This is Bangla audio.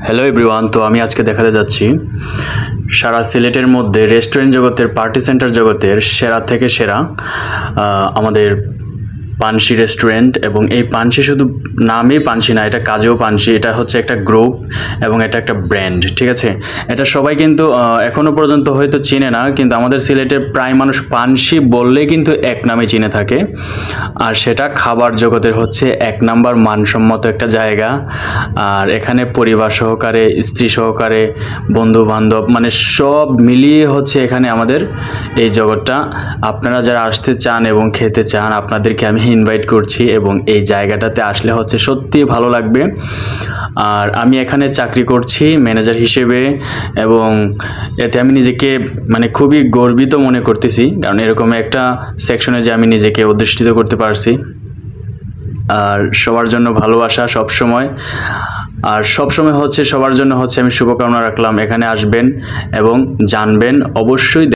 হ্যালো এভরিওয়ান, তো আমি আজকে দেখাতে যাচ্ছি সারা সিলেটের মধ্যে রেস্টুরেন্ট জগতের, পার্টি সেন্টার জগতের সেরা থেকে সেরা আমাদের পানসি রেস্টুরেন্ট। এবং এই পানসি শুধু নামেই পানসি না, এটা কাজেও পানসি। এটা হচ্ছে একটা গ্রুপ এবং এটা একটা ব্র্যান্ড, ঠিক আছে। এটা সবাই কিন্তু এখনও পর্যন্ত হয়তো চিনে না, কিন্তু আমাদের সিলেটের প্রায় মানুষ পানসি বললে কিন্তু এক নামে চিনে থাকে। আর সেটা খাবার জগতের হচ্ছে এক নাম্বার মানসম্মত একটা জায়গা। আর এখানে পরিবার সহকারে, স্ত্রী সহকারে, বন্ধু বান্ধব মানে সব মিলিয়ে হচ্ছে এখানে আমাদের এই জগৎটা। আপনারা যারা আসতে চান এবং খেতে চান, আপনাদেরকে আমি ইনভাইট করছি এবং এই জায়গাটাতে আসলে হচ্ছে সত্যি ভালো লাগবে। আর আমি এখানে চাকরি করছি ম্যানেজার হিসেবে এবং এতে আমি নিজেকে মানে খুবই গর্বিত মনে করতেছি, কারণ এরকম একটা সেকশনে যে আমি নিজেকে অধিষ্ঠিত করতে পারছি। আর সবার জন্য ভালোবাসা সব সময়, আর সব সময় হচ্ছে সবার জন্য হচ্ছে আমি শুভকামনা রাখলাম। এখানে আসবেন এবং জানবেন অবশ্যই।